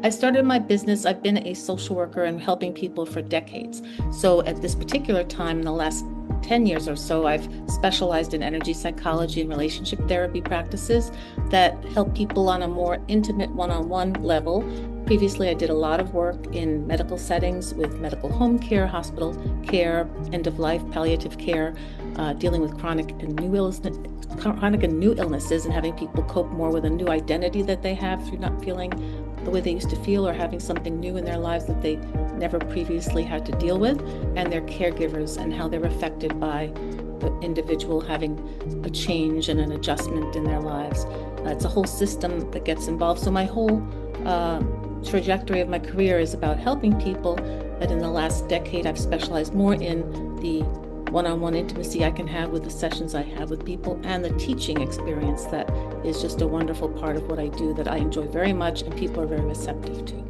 I started my business. I've been a social worker and helping people for decades. So at this particular time, in the last 10 years or so, I've specialized in energy psychology and relationship therapy practices that help people on a more intimate one-on-one level. Previously, I did a lot of work in medical settings with medical home care, hospital care, end-of-life palliative care, dealing with chronic and new illnesses and having people cope more with a new identity that they have through not feeling the way they used to feel or having something new in their lives that they never previously had to deal with, and their caregivers and how they're affected by the individual having a change and an adjustment in their lives. It's a whole system that gets involved. So my whole trajectory of my career is about helping people, but in the last decade I've specialized more in the one-on-one intimacy I can have with the sessions I have with people and the teaching experience that is just a wonderful part of what I do that I enjoy very much and people are very receptive to.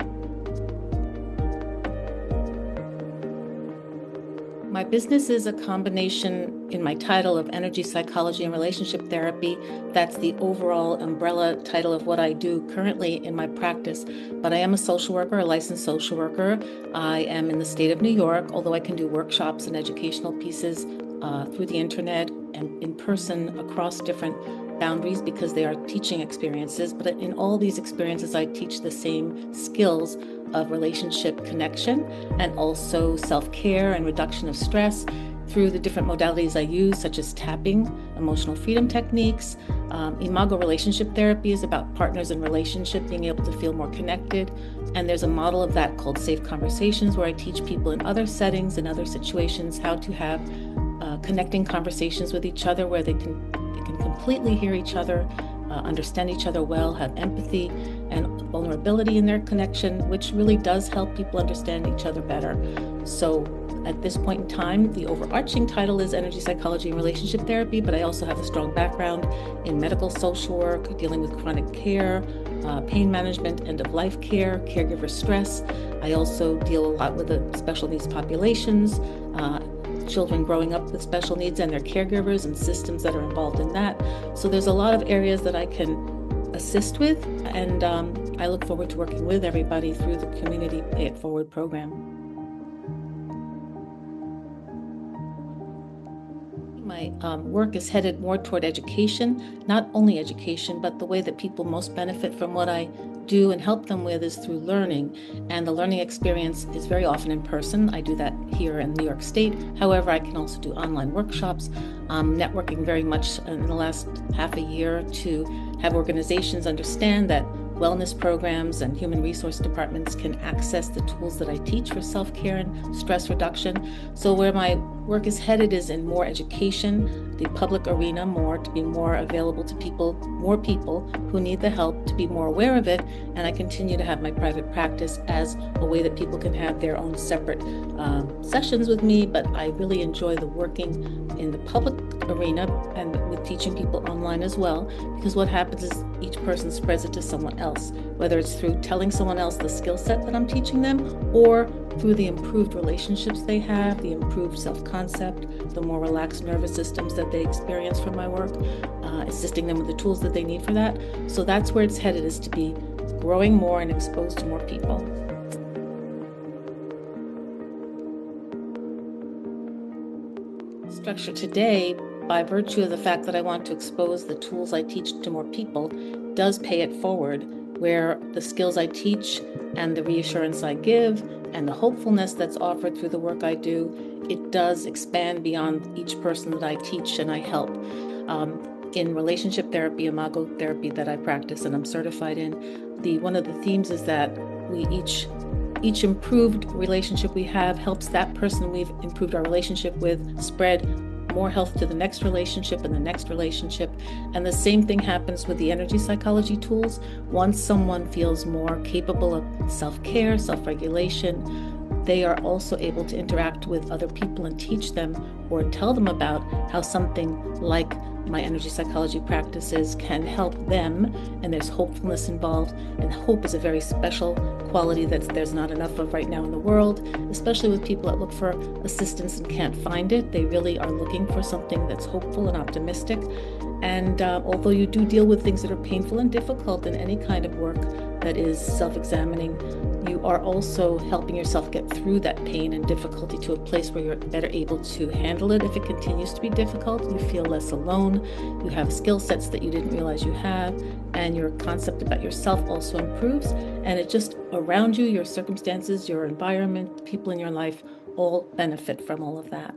My business is a combination in my title of energy psychology and relationship therapy. That's the overall umbrella title of what I do currently in my practice. But I am a social worker, a licensed social worker. I am in the state of New York, although I can do workshops and educational pieces through the internet and in person across different boundaries because they are teaching experiences. But in all these experiences, I teach the same skills of relationship connection and also self-care and reduction of stress through the different modalities I use, such as tapping, emotional freedom techniques. Imago relationship therapy is about partners in relationship being able to feel more connected. And there's a model of that called safe conversations, where I teach people in other settings and other situations how to have connecting conversations with each other where they can completely hear each other, understand each other well, have empathy and vulnerability in their connection, which really does help people understand each other better. So at this point in time, the overarching title is energy psychology and relationship therapy, but I also have a strong background in medical social work, dealing with chronic care, pain management, end-of-life care, caregiver stress. I also deal a lot with the special needs populations, children growing up with special needs and their caregivers and systems that are involved in that. So there's a lot of areas that I can assist with, and I look forward to working with everybody through the Community Pay It Forward program. My work is headed more toward education, not only education, but the way that people most benefit from what I do and help them with is through learning. And the learning experience is very often in person. I do that here in New York State. However, I can also do online workshops. I'm networking very much in the last half a year to have organizations understand that wellness programs and human resource departments can access the tools that I teach for self-care and stress reduction. So where my work is headed is in more education, the public arena more, to be more available to people, more people who need the help, to be more aware of it. And I continue to have my private practice as a way that people can have their own separate sessions with me, but I really enjoy the working in the public arena and with teaching people online as well, because what happens is each person spreads it to someone else, whether it's through telling someone else the skill set that I'm teaching them or through the improved relationships they have, the improved self-concept, the more relaxed nervous systems that they experience from my work, assisting them with the tools that they need for that. So that's where it's headed, is to be growing more and exposed to more people. Structure today, by virtue of the fact that I want to expose the tools I teach to more people, does pay it forward, where the skills I teach and the reassurance I give and the hopefulness that's offered through the work I do, it does expand beyond each person that I teach and I help. In relationship therapy, imago therapy that I practice and I'm certified in, one of the themes is that we each improved relationship we have helps that person we've improved our relationship with spread more health to the next relationship and the next relationship. And the same thing happens with the energy psychology tools. Once someone feels more capable of self-care, self-regulation, they are also able to interact with other people and teach them or tell them about how something like my energy psychology practices can help them, and there's hopefulness involved, and hope is a very special quality that there's not enough of right now in the world, especially with people that look for assistance and can't find it. They really are looking for something that's hopeful and optimistic. And although you do deal with things that are painful and difficult in any kind of work, that is self-examining, you are also helping yourself get through that pain and difficulty to a place where you're better able to handle it. If it continues to be difficult, you feel less alone, you have skill sets that you didn't realize you have, and your concept about yourself also improves. And it just around you, your circumstances, your environment, people in your life all benefit from all of that.